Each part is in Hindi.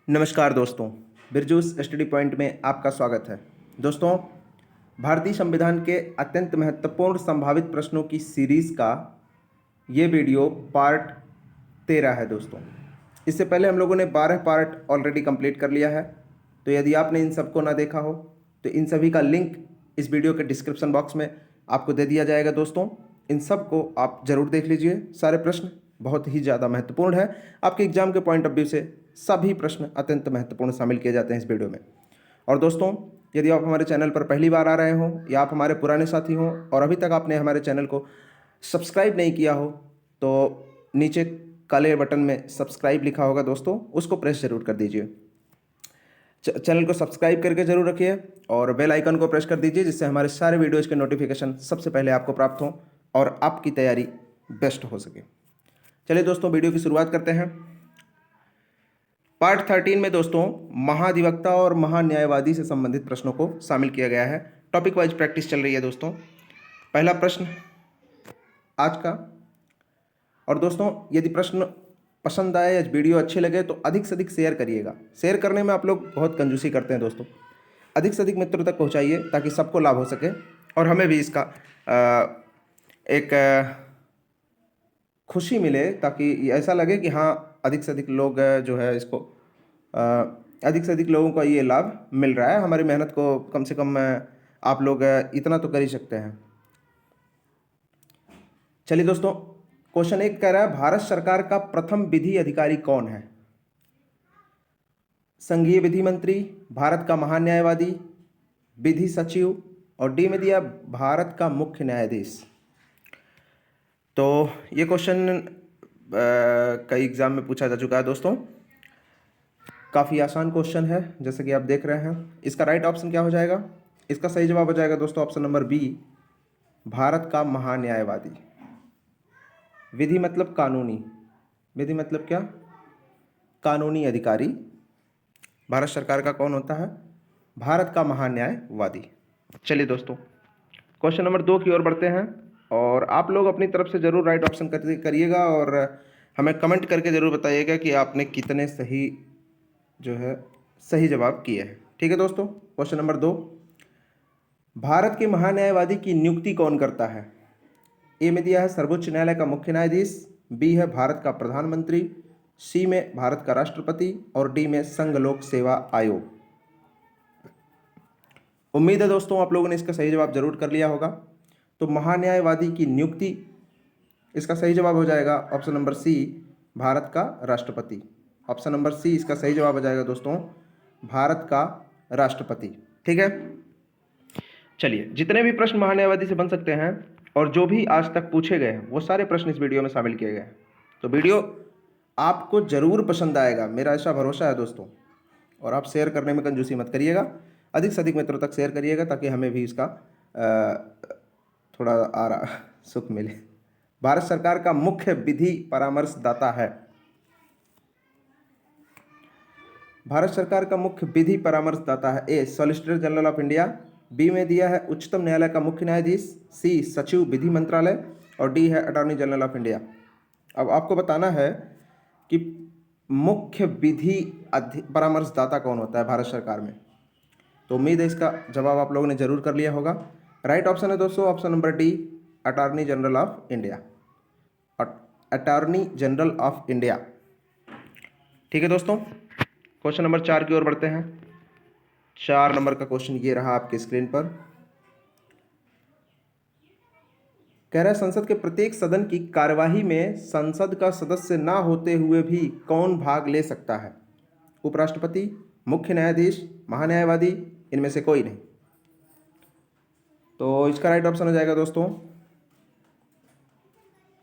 नमस्कार दोस्तों, बिरजूस स्टडी पॉइंट में आपका स्वागत है। दोस्तों, भारतीय संविधान के अत्यंत महत्वपूर्ण संभावित प्रश्नों की सीरीज़ का ये वीडियो पार्ट 13 है। दोस्तों, इससे पहले हम लोगों ने 12 पार्ट ऑलरेडी कंप्लीट कर लिया है। तो यदि आपने इन सबको ना देखा हो तो इन सभी का लिंक इस वीडियो के डिस्क्रिप्शन बॉक्स में आपको दे दिया जाएगा। दोस्तों, इन सब को आप ज़रूर देख लीजिए। सारे प्रश्न बहुत ही ज़्यादा महत्वपूर्ण है। आपके एग्जाम के पॉइंट ऑफ व्यू से सभी प्रश्न अत्यंत महत्वपूर्ण शामिल किए जाते हैं इस वीडियो में। और दोस्तों, यदि आप हमारे चैनल पर पहली बार आ रहे हो या आप हमारे पुराने साथी हो और अभी तक आपने हमारे चैनल को सब्सक्राइब नहीं किया हो तो नीचे काले बटन में सब्सक्राइब लिखा होगा दोस्तों, उसको प्रेस जरूर कर दीजिए। चैनल को सब्सक्राइब करके जरूर रखिए और बेल आइकन को प्रेस कर दीजिए, जिससे हमारे सारे वीडियोज़ के नोटिफिकेशन सबसे पहले आपको प्राप्त हो और आपकी तैयारी बेस्ट हो सके। चलिए दोस्तों, वीडियो की शुरुआत करते हैं। पार्ट 13 में दोस्तों महाधिवक्ता और महान्यायवादी से संबंधित प्रश्नों को शामिल किया गया है। टॉपिक वाइज प्रैक्टिस चल रही है दोस्तों। पहला प्रश्न आज का। और दोस्तों, यदि प्रश्न पसंद आए या वीडियो अच्छे लगे तो अधिक से अधिक शेयर करिएगा। शेयर करने में आप लोग बहुत कंजूसी करते हैं दोस्तों। अधिक से अधिक मित्रों तक पहुंचाइए ताकि सबको लाभ हो सके और हमें भी इसका एक खुशी मिले, ताकि ऐसा लगे कि हाँ, अधिक से अधिक लोग जो है इसको अधिक से अधिक लोगों को ये लाभ मिल रहा है। हमारी मेहनत को कम से कम आप लोग इतना तो कर ही सकते हैं। चलिए दोस्तों, क्वेश्चन 1 कह रहा है, भारत सरकार का प्रथम विधि अधिकारी कौन है? संघीय विधि मंत्री, भारत का महान्यायवादी, विधि सचिव, और डी में दिया भारत का मुख्य न्यायाधीश। तो ये क्वेश्चन कई एग्जाम में पूछा जा चुका है दोस्तों। काफ़ी आसान क्वेश्चन है जैसे कि आप देख रहे हैं। इसका राइट ऑप्शन क्या हो जाएगा? इसका सही जवाब हो जाएगा दोस्तों ऑप्शन नंबर बी, भारत का महान्यायवादी। विधि मतलब कानूनी, विधि मतलब क्या? कानूनी अधिकारी। भारत सरकार का कौन होता है? भारत का महान्यायवादी। चलिए दोस्तों, क्वेश्चन नंबर 2 की ओर बढ़ते हैं और आप लोग अपनी तरफ से ज़रूर राइट ऑप्शन करिएगा और हमें कमेंट करके ज़रूर बताइएगा कि आपने कितने सही जो है सही जवाब किए हैं। ठीक है दोस्तों, क्वेश्चन नंबर 2, भारत के महान्यायवादी की नियुक्ति कौन करता है? ए में दिया है सर्वोच्च न्यायालय का मुख्य न्यायाधीश, बी है भारत का प्रधानमंत्री, सी में भारत का राष्ट्रपति और डी में संघ लोक सेवा आयोग। उम्मीद है दोस्तों आप लोगों ने इसका सही जवाब जरूर कर लिया होगा। तो महान्यायवादी की नियुक्ति, इसका सही जवाब हो जाएगा ऑप्शन नंबर सी, भारत का राष्ट्रपति। ऑप्शन नंबर सी इसका सही जवाब हो जाएगा दोस्तों, भारत का राष्ट्रपति। ठीक है, चलिए, जितने भी प्रश्न महान्यायवादी से बन सकते हैं और जो भी आज तक पूछे गए हैं वो सारे प्रश्न इस वीडियो में शामिल किए गए हैं। तो वीडियो आपको जरूर पसंद आएगा, मेरा ऐसा भरोसा है दोस्तों। और आप शेयर करने में कंजूसी मत करिएगा, अधिक से अधिक मित्रों तक शेयर करिएगा ताकि हमें भी इसका थोड़ा सुख मिले। भारत सरकार का मुख्य विधि परामर्शदाता है। भारत सरकार का मुख्य विधि परामर्शदाता है A, solicitor general of India, B में दिया है उच्चतम न्यायालय का मुख्य न्यायाधीश, सी सचिव विधि मंत्रालय और डी है अटॉर्नी जनरल ऑफ इंडिया। अब आपको बताना है कि मुख्य विधि परामर्शदाता कौन होता है भारत सरकार में। तो उम्मीद है इसका जवाब आप लोगों ने जरूर कर लिया होगा। राइट ऑप्शन है दोस्तों option number D, attorney general of India. Attorney general of India. ठीक है दोस्तों, क्वेश्चन नंबर 4 की ओर बढ़ते हैं। 4 नंबर का क्वेश्चन ये रहा आपकी स्क्रीन पर। कह रहा है, संसद के प्रत्येक सदन की कार्यवाही में संसद का सदस्य ना होते हुए भी कौन भाग ले सकता है? उपराष्ट्रपति, मुख्य न्यायाधीश, महान्यायवादी, इनमें से कोई नहीं। तो इसका राइट ऑप्शन हो जाएगा दोस्तों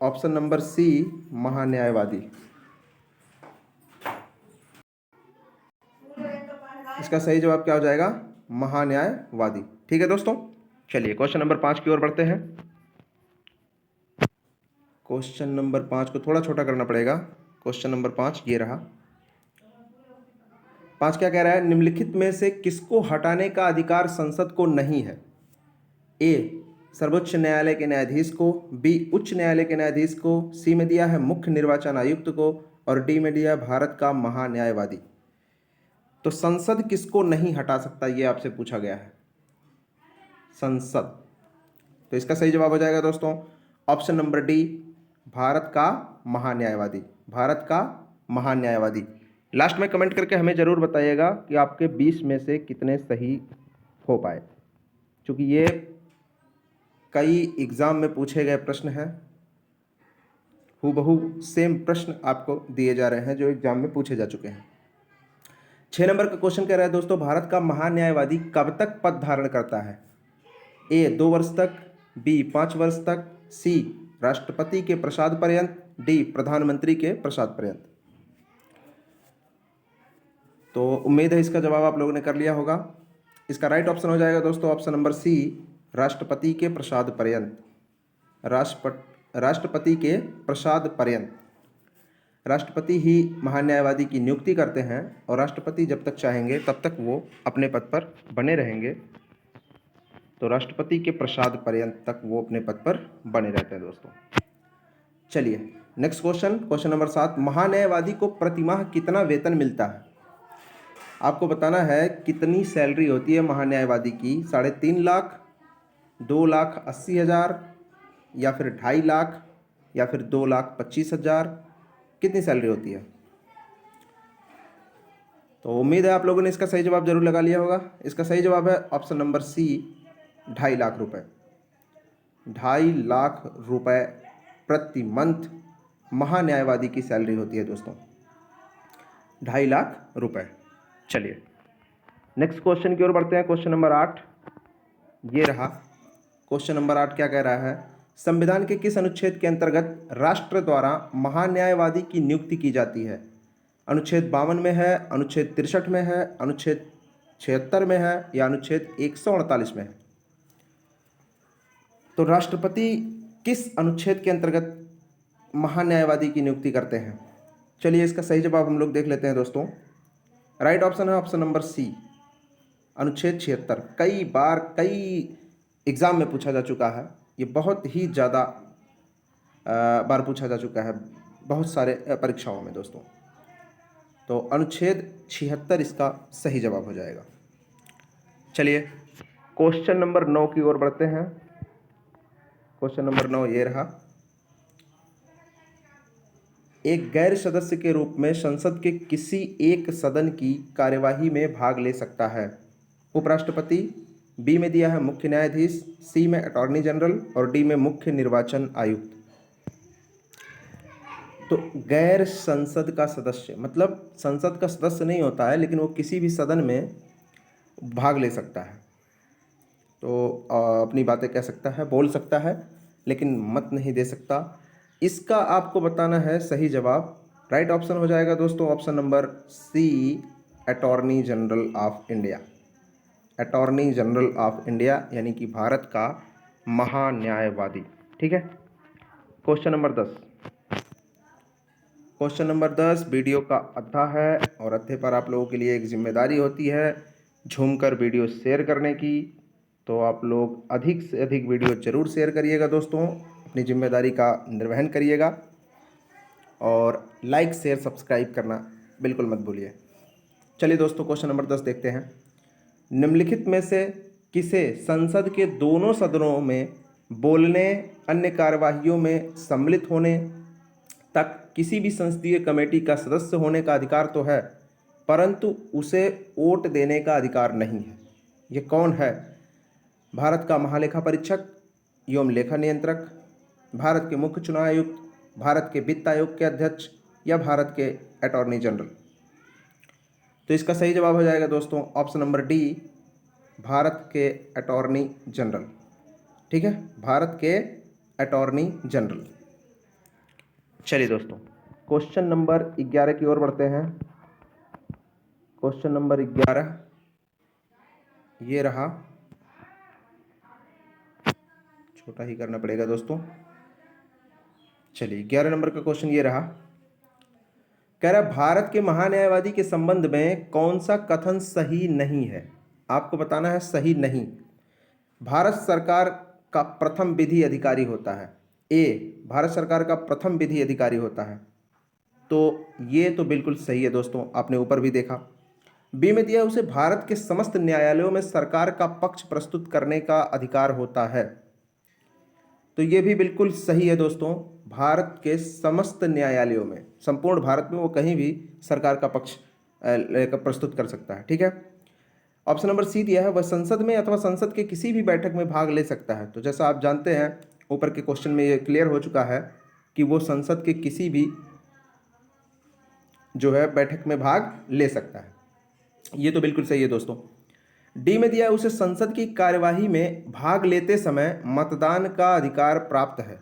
ऑप्शन नंबर सी, महान्यायवादी। इसका सही जवाब क्या हो जाएगा? महान्यायवादी। ठीक है दोस्तों, चलिए क्वेश्चन नंबर 5 की ओर बढ़ते हैं। क्वेश्चन नंबर 5 को थोड़ा छोटा करना पड़ेगा। क्वेश्चन नंबर 5 ये रहा। 5 क्या कह रहा है? निम्नलिखित में से किसको हटाने का अधिकार संसद को नहीं है? ए, सर्वोच्च न्यायालय के न्यायाधीश को, बी उच्च न्यायालय के न्यायाधीश को, सी में दिया है मुख्य निर्वाचन आयुक्त को और डी में दिया है भारत का महान्यायवादी। तो संसद किसको नहीं हटा सकता, ये आपसे पूछा गया है, संसद। तो इसका सही जवाब हो जाएगा दोस्तों ऑप्शन नंबर डी, भारत का महान्यायवादी, भारत का महान्यायवादी। लास्ट में कमेंट करके हमें ज़रूर बताइएगा कि आपके 20 में से कितने सही हो पाए, क्योंकि ये कई एग्ज़ाम में पूछे गए प्रश्न हैं, हूबहू सेम प्रश्न आपको दिए जा रहे हैं जो एग्जाम में पूछे जा चुके हैं। 6 नंबर का क्वेश्चन कह रहा है दोस्तों, भारत का महान्यायवादी कब तक पद धारण करता है? ए 2 वर्ष तक, बी 5 वर्ष तक, सी राष्ट्रपति के प्रसाद पर्यंत, डी प्रधानमंत्री के प्रसाद पर्यंत। तो उम्मीद है इसका जवाब आप लोगों ने कर लिया होगा। इसका राइट ऑप्शन हो जाएगा दोस्तों ऑप्शन नंबर सी, राष्ट्रपति के प्रसाद पर्यंत, राष्ट्रपति के प्रसाद पर्यंत। राष्ट्रपति ही महान्यायवादी की नियुक्ति करते हैं और राष्ट्रपति जब तक चाहेंगे तब तक वो अपने पद पर बने रहेंगे। तो राष्ट्रपति के प्रसाद पर्यंत तक वो अपने पद पर बने रहते हैं दोस्तों। चलिए नेक्स्ट क्वेश्चन, क्वेश्चन नंबर 7, महान्यायवादी को प्रतिमाह कितना वेतन मिलता है? आपको बताना है कितनी सैलरी होती है महान्यायवादी की, 3.5 लाख, 2,80,000 या फिर 2.5 लाख या फिर 2,25,000, कितनी सैलरी होती है? तो उम्मीद है आप लोगों ने इसका सही जवाब जरूर लगा लिया होगा। इसका सही जवाब है ऑप्शन नंबर सी, 2.5 लाख रुपए। 2.5 लाख रुपए प्रति मंथ महान्यायवादी की सैलरी होती है दोस्तों, 2.5 लाख रुपए। चलिए नेक्स्ट क्वेश्चन की ओर बढ़ते हैं, क्वेश्चन नंबर 8 ये रहा। क्वेश्चन नंबर 8 क्या कह रहा है, संविधान के किस अनुच्छेद के अंतर्गत राष्ट्र द्वारा महान्यायवादी की नियुक्ति की जाती है? अनुच्छेद 52 में है, अनुच्छेद 63 में है, अनुच्छेद 76 में है या अनुच्छेद 148 में है? तो राष्ट्रपति किस अनुच्छेद के अंतर्गत महान्यायवादी की नियुक्ति करते हैं? चलिए इसका सही जवाब हम लोग देख लेते हैं दोस्तों। राइट ऑप्शन है ऑप्शन नंबर सी, अनुच्छेद 76। कई बार कई एग्जाम में पूछा जा चुका है, ये बहुत ही ज़्यादा बार पूछा जा चुका है बहुत सारे परीक्षाओं में दोस्तों। तो अनुच्छेद 76 इसका सही जवाब हो जाएगा। चलिए क्वेश्चन नंबर 9 की ओर बढ़ते हैं। क्वेश्चन नंबर 9 ये रहा, एक गैर सदस्य के रूप में संसद के किसी एक सदन की कार्यवाही में भाग ले सकता है? उपराष्ट्रपति, बी में दिया है मुख्य न्यायाधीश, सी में अटॉर्नी जनरल और डी में मुख्य निर्वाचन आयुक्त। तो गैर संसद का सदस्य मतलब संसद का सदस्य नहीं होता है, लेकिन वो किसी भी सदन में भाग ले सकता है। तो अपनी बातें कह सकता है, बोल सकता है, लेकिन मत नहीं दे सकता। इसका आपको बताना है सही जवाब। राइट ऑप्शन हो जाएगा दोस्तों option number C, attorney general of India. Attorney general of India यानी कि भारत का महान्यायवादी। ठीक है। Question number 10, question number 10 video का अद्धा है और अद्धे पर आप लोगों के लिए एक जिम्मेदारी होती है झूमकर वीडियो शेयर करने की। तो आप लोग अधिक से अधिक वीडियो जरूर शेयर करिएगा दोस्तों, अपनी जिम्मेदारी का निर्वहन करिएगा और लाइक शेयर सब्सक्राइब करना बिल्कुल मत भूलिए। चलिए दोस्तों क्वेश्चन नंबर 10 देखते हैं। निम्नलिखित में से किसे संसद के दोनों सदनों में बोलने, अन्य कार्यवाहियों में सम्मिलित होने तक किसी भी संसदीय कमेटी का सदस्य होने का अधिकार तो है, परंतु उसे वोट देने का अधिकार नहीं है? ये कौन है? भारत का महालेखा परीक्षक एवं लेखा नियंत्रक, भारत के मुख्य चुनाव आयुक्त, भारत के वित्त आयोग के अध्यक्ष या भारत के अटॉर्नी जनरल? तो इसका सही जवाब हो जाएगा दोस्तों ऑप्शन नंबर डी, भारत के अटॉर्नी जनरल। ठीक है, भारत के अटॉर्नी जनरल। चलिए दोस्तों क्वेश्चन नंबर 11 की ओर बढ़ते हैं। क्वेश्चन नंबर 11 ये रहा, छोटा ही करना पड़ेगा दोस्तों। चलिए 11 नंबर का क्वेश्चन ये रहा, कह रहा भारत के महान्यायवादी के संबंध में कौन सा कथन सही नहीं है? आपको बताना है सही नहीं। भारत सरकार का प्रथम विधि अधिकारी होता है। ए, भारत सरकार का प्रथम विधि अधिकारी होता है। तो ये तो बिल्कुल सही है दोस्तों, आपने ऊपर भी देखा। बी में दिया है उसे भारत के समस्त न्यायालयों में सरकार का पक्ष प्रस्तुत करने का अधिकार होता है। तो ये भी बिल्कुल सही है दोस्तों, भारत के समस्त न्यायालयों में, संपूर्ण भारत में वो कहीं भी सरकार का पक्ष प्रस्तुत कर सकता है। ठीक है। ऑप्शन नंबर सी दिया है वह संसद में अथवा संसद के किसी भी बैठक में भाग ले सकता है। तो जैसा आप जानते हैं ऊपर के क्वेश्चन में ये क्लियर हो चुका है कि वो संसद के किसी भी जो है बैठक में भाग ले सकता है। ये तो बिल्कुल सही है दोस्तों। डी में दिया है उसे संसद की कार्यवाही में भाग लेते समय मतदान का अधिकार प्राप्त है।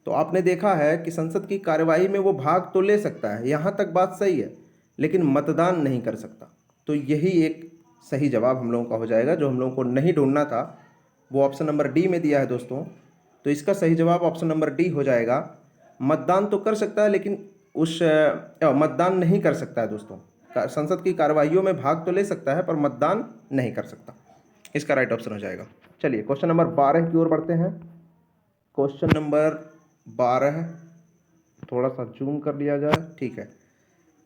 तो आपने देखा है कि संसद की कार्यवाही में वो भाग तो ले सकता है, यहाँ तक बात सही है, लेकिन मतदान नहीं कर सकता। तो यही एक सही जवाब हम लोगों का हो जाएगा। जो हम लोगों को नहीं ढूंढना था वो ऑप्शन नंबर डी में दिया है दोस्तों। तो इसका सही जवाब ऑप्शन नंबर डी हो जाएगा। मतदान तो कर सकता है लेकिन मतदान नहीं कर सकता है दोस्तों। संसद की कार्यवाहियों में भाग तो ले सकता है पर मतदान नहीं कर सकता। इसका राइट ऑप्शन हो जाएगा। चलिए क्वेश्चन नंबर 12 की ओर बढ़ते हैं। क्वेश्चन नंबर 12 थोड़ा सा जूम कर लिया जाए, ठीक है।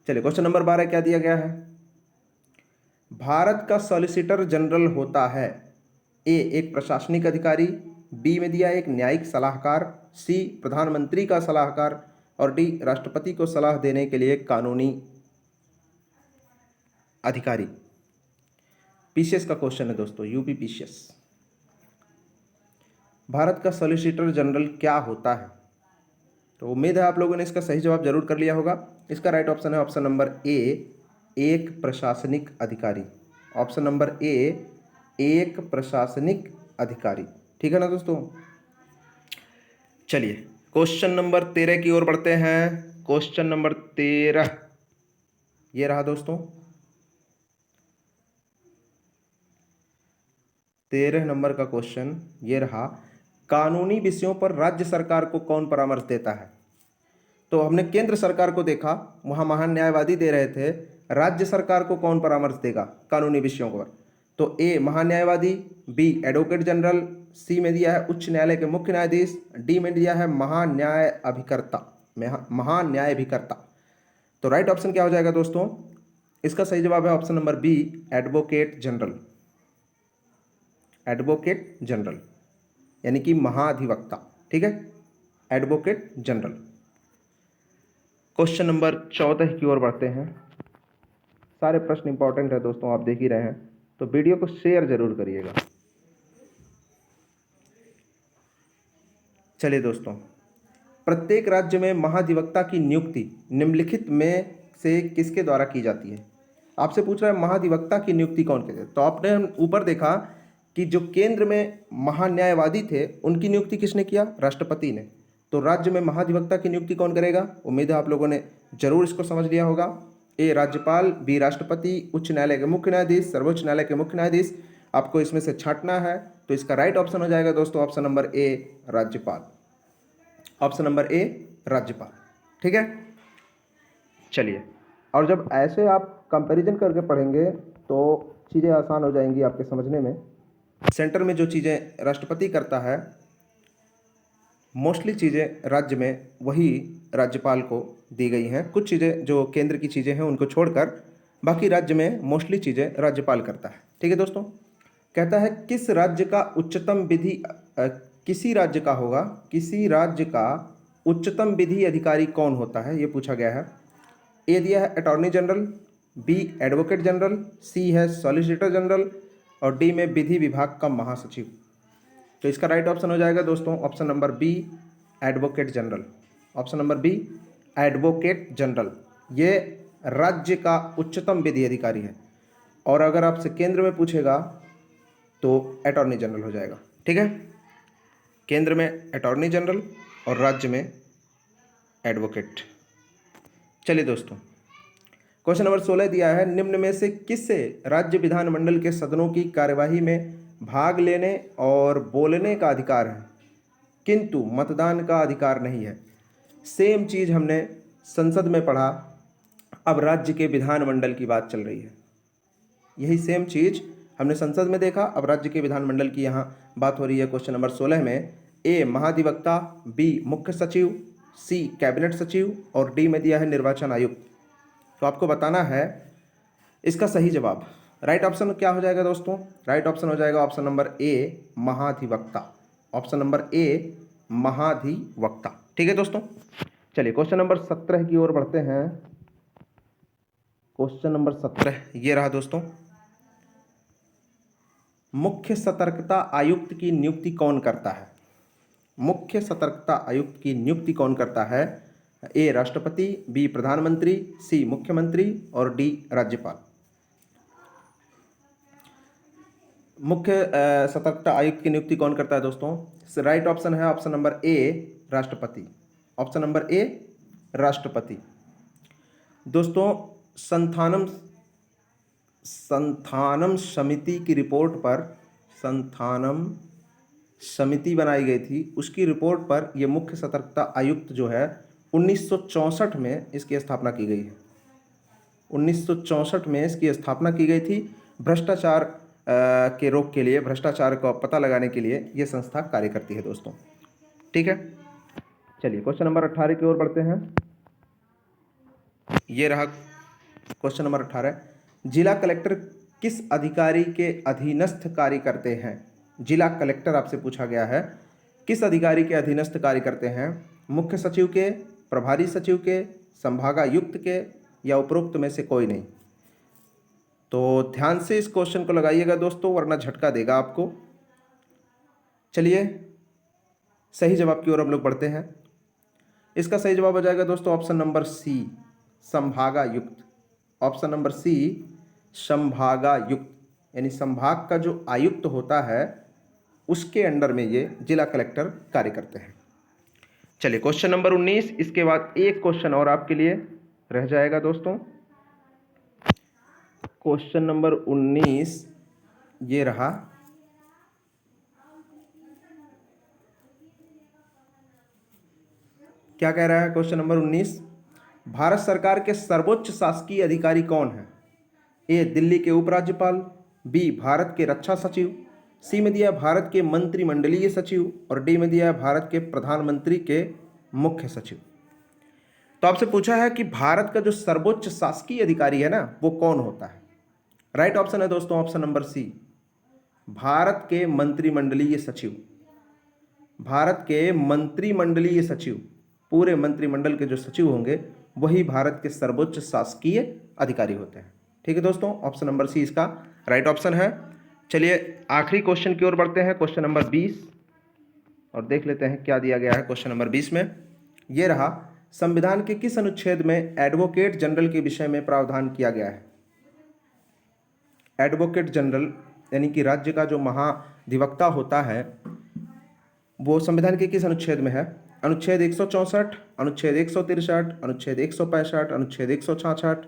चलिए क्वेश्चन नंबर 12 क्या दिया गया है। भारत का सॉलिसिटर जनरल होता है ए एक प्रशासनिक अधिकारी, बी में दिया एक न्यायिक सलाहकार, सी प्रधानमंत्री का सलाहकार और डी राष्ट्रपति को सलाह देने के लिए कानूनी अधिकारी। पीसीएस का क्वेश्चन है दोस्तों, यूपी पीसीएस। भारत का सॉलिसिटर जनरल क्या होता है। तो उम्मीद है आप लोगों ने इसका सही जवाब जरूर कर लिया होगा। इसका राइट ऑप्शन है ऑप्शन नंबर ए एक प्रशासनिक अधिकारी। ऑप्शन नंबर ए एक प्रशासनिक अधिकारी। ठीक है ना दोस्तों। चलिए क्वेश्चन नंबर 13 की ओर बढ़ते हैं। क्वेश्चन नंबर 13 ये रहा दोस्तों। 13 नंबर का क्वेश्चन ये रहा, कानूनी विषयों पर राज्य सरकार को कौन परामर्श देता है। तो हमने केंद्र सरकार को देखा, वहां महान न्यायवादी दे रहे थे। राज्य सरकार को कौन परामर्श देगा कानूनी विषयों पर। तो ए महान्यायवादी, बी एडवोकेट जनरल, सी में दिया है उच्च न्यायालय के मुख्य न्यायाधीश, डी में दिया है महान्यायाधिकर्ता। तो राइट ऑप्शन क्या हो जाएगा दोस्तों। इसका सही जवाब है option number B advocate general. Advocate general यानी कि महाधिवक्ता। ठीक है, एडवोकेट जनरल। क्वेश्चन नंबर 14 की ओर बढ़ते हैं। सारे प्रश्न इंपॉर्टेंट है दोस्तों, आप देख ही रहे हैं, तो वीडियो को शेयर जरूर करिएगा। चलिए दोस्तों, प्रत्येक राज्य में महाधिवक्ता की नियुक्ति निम्नलिखित में से किसके द्वारा की जाती है। आपसे पूछ रहा है महाधिवक्ता की नियुक्ति कौन करे। तो आपने ऊपर देखा कि जो केंद्र में महान्यायवादी थे उनकी नियुक्ति किसने किया, राष्ट्रपति ने। तो राज्य में महाधिवक्ता की नियुक्ति कौन करेगा। उम्मीद है आप लोगों ने जरूर इसको समझ लिया होगा। ए राज्यपाल, बी राष्ट्रपति, उच्च न्यायालय के मुख्य न्यायाधीश, सर्वोच्च न्यायालय के मुख्य न्यायाधीश। आपको इसमें से छांटना है। तो इसका राइट ऑप्शन हो जाएगा दोस्तों ऑप्शन नंबर ए राज्यपाल। ऑप्शन नंबर ए राज्यपाल। ठीक है। चलिए, और जब ऐसे आप कंपैरिजन करके पढ़ेंगे तो चीज़ें आसान हो जाएंगी आपके समझने में। सेंटर में जो चीज़ें राष्ट्रपति करता है, मोस्टली चीज़ें राज्य में वही राज्यपाल को दी गई हैं। कुछ चीज़ें जो केंद्र की चीज़ें हैं उनको छोड़कर बाकी राज्य में मोस्टली चीज़ें राज्यपाल करता है। ठीक है दोस्तों। कहता है किस राज्य का उच्चतम विधि किसी राज्य का होगा, किसी राज्य का उच्चतम विधि अधिकारी कौन होता है, ये पूछा गया है। ए दिया है attorney general, B advocate general, C है सॉलिसिटर जनरल और डी में विधि विभाग का महासचिव। तो इसका राइट ऑप्शन हो जाएगा दोस्तों option number B advocate general. Option number B advocate general ये राज्य का उच्चतम विधि अधिकारी है। और अगर आपसे केंद्र में पूछेगा तो अटॉर्नी जनरल हो जाएगा। ठीक है, केंद्र में अटॉर्नी जनरल और राज्य में एडवोकेट। चलिए दोस्तों, क्वेश्चन नंबर 16 दिया है, निम्न में से किससे राज्य विधानमंडल के सदनों की कार्यवाही में भाग लेने और बोलने का अधिकार है किंतु मतदान का अधिकार नहीं है। सेम चीज़ हमने संसद में पढ़ा, अब राज्य के विधानमंडल की बात चल रही है। यही सेम चीज़ हमने संसद में देखा, अब राज्य के विधानमंडल की यहाँ बात हो रही है। क्वेश्चन नंबर 16 में ए महाधिवक्ता, बी मुख्य सचिव, सी कैबिनेट सचिव और डी में दिया है निर्वाचन आयुक्त। तो आपको बताना है इसका सही जवाब, राइट ऑप्शन क्या हो जाएगा दोस्तों? राइट ऑप्शन हो जाएगा ऑप्शन नंबर ए, महाधिवक्ता। ऑप्शन नंबर ए, महाधिवक्ता। ठीक है दोस्तों, चलिए क्वेश्चन नंबर 17 की ओर बढ़ते हैं। क्वेश्चन नंबर 17 ये रहा दोस्तों। मुख्य सतर्कता आयुक्त की नियुक्ति कौन करता है? मुख्य सतर्कता आयुक्त की नियुक्ति कौन करता है? ए राष्ट्रपति, बी प्रधानमंत्री, सी मुख्यमंत्री और डी राज्यपाल। मुख्य सतर्कता आयुक्त की नियुक्ति कौन करता है दोस्तों? राइट ऑप्शन है ऑप्शन नंबर ए, राष्ट्रपति। ऑप्शन नंबर ए, राष्ट्रपति। दोस्तों संथानम समिति की रिपोर्ट पर, संथानम समिति बनाई गई थी, उसकी रिपोर्ट पर यह मुख्य सतर्कता आयुक्त जो है 1964 में इसकी स्थापना की गई है। 1964 में इसकी स्थापना की गई थी। भ्रष्टाचार के रोक के लिए, भ्रष्टाचार का पता लगाने के लिए यह संस्था कार्य करती है दोस्तों। ठीक है, चलिए क्वेश्चन नंबर 18 की ओर बढ़ते हैं। ये रहा क्वेश्चन नंबर 18। जिला कलेक्टर किस अधिकारी के अधीनस्थ कार्य करते हैं? जिला कलेक्टर आपसे पूछा गया है, किस अधिकारी के अधीनस्थ कार्य करते हैं? मुख्य सचिव के, प्रभारी सचिव के, संभागायुक्त के या उपरोक्त में से कोई नहीं? तो ध्यान से इस क्वेश्चन को लगाइएगा दोस्तों, वरना झटका देगा आपको। चलिए सही जवाब की ओर हम लोग बढ़ते हैं। इसका सही जवाब हो जाएगा दोस्तों ऑप्शन नंबर सी, संभागायुक्त। ऑप्शन नंबर सी, संभागायुक्त, यानी संभाग का जो आयुक्त होता है उसके अंडर में ये जिला कलेक्टर कार्य करते हैं। चलिए क्वेश्चन नंबर 19, इसके बाद एक क्वेश्चन और आपके लिए रह जाएगा दोस्तों। क्वेश्चन नंबर 19 ये रहा। क्या कह रहा है क्वेश्चन नंबर 19? भारत सरकार के सर्वोच्च शासकीय अधिकारी कौन है? ए दिल्ली के उपराज्यपाल, बी भारत के रक्षा सचिव, सी में दिया भारत के मंत्रिमंडलीय सचिव और डी में दिया भारत के प्रधानमंत्री के मुख्य सचिव। तो आपसे पूछा है कि भारत का जो सर्वोच्च शासकीय अधिकारी है ना, वो कौन होता है? राइट ऑप्शन है दोस्तों ऑप्शन नंबर सी, भारत के मंत्रिमंडलीय सचिव। भारत के मंत्रिमंडलीय सचिव, पूरे मंत्रिमंडल के जो सचिव होंगे वही भारत के सर्वोच्च शासकीय अधिकारी होते हैं। ठीक है दोस्तों, ऑप्शन नंबर सी इसका राइट ऑप्शन है। चलिए आखिरी क्वेश्चन की ओर बढ़ते हैं, क्वेश्चन नंबर 20, और देख लेते हैं क्या दिया गया है क्वेश्चन नंबर 20 में। यह रहा, संविधान के किस अनुच्छेद में एडवोकेट जनरल के विषय में प्रावधान किया गया है? एडवोकेट जनरल यानी कि राज्य का जो महाधिवक्ता होता है वो संविधान के किस अनुच्छेद में है? अनुच्छेद 164, अनुच्छेद 163, अनुच्छेद 165, अनुच्छेद 166।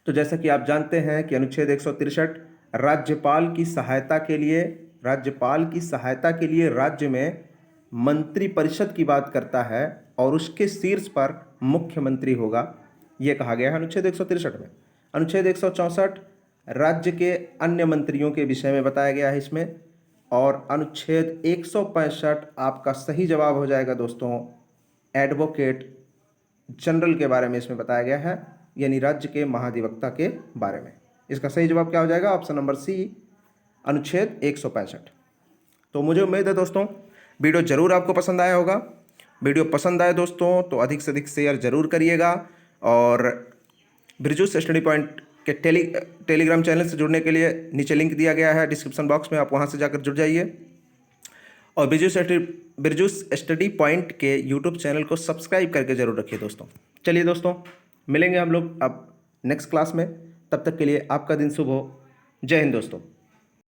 तो जैसा कि आप जानते हैं कि अनुच्छेद 163 राज्यपाल की सहायता के लिए, राज्यपाल की सहायता के लिए राज्य में मंत्रिपरिषद की बात करता है और उसके शीर्ष पर मुख्यमंत्री होगा, यह कहा गया है अनुच्छेद 163 में। अनुच्छेद 164 राज्य के अन्य मंत्रियों के विषय में बताया गया है इसमें, और अनुच्छेद 165 आपका सही जवाब हो जाएगा दोस्तों, एडवोकेट जनरल के बारे में इसमें बताया गया है, यानी राज्य के महाधिवक्ता के बारे में। इसका सही जवाब क्या हो जाएगा? ऑप्शन नंबर सी, अनुच्छेद 165। तो मुझे उम्मीद है दोस्तों वीडियो जरूर आपको पसंद आया होगा। वीडियो पसंद आए दोस्तों तो अधिक से अधिक शेयर जरूर करिएगा, और ब्रिजूस स्टडी पॉइंट के टेलीग्राम चैनल से जुड़ने के लिए नीचे लिंक दिया गया है डिस्क्रिप्शन बॉक्स में, आप वहां से जाकर जुड़ जाइए, और ब्रिजूस स्टडी पॉइंट के यूट्यूब चैनल को सब्सक्राइब करके जरूर रखिए दोस्तों। चलिए दोस्तों मिलेंगे हम लोग अब नेक्स्ट क्लास में, तब तक के लिए आपका दिन शुभ हो। जय हिंद दोस्तों।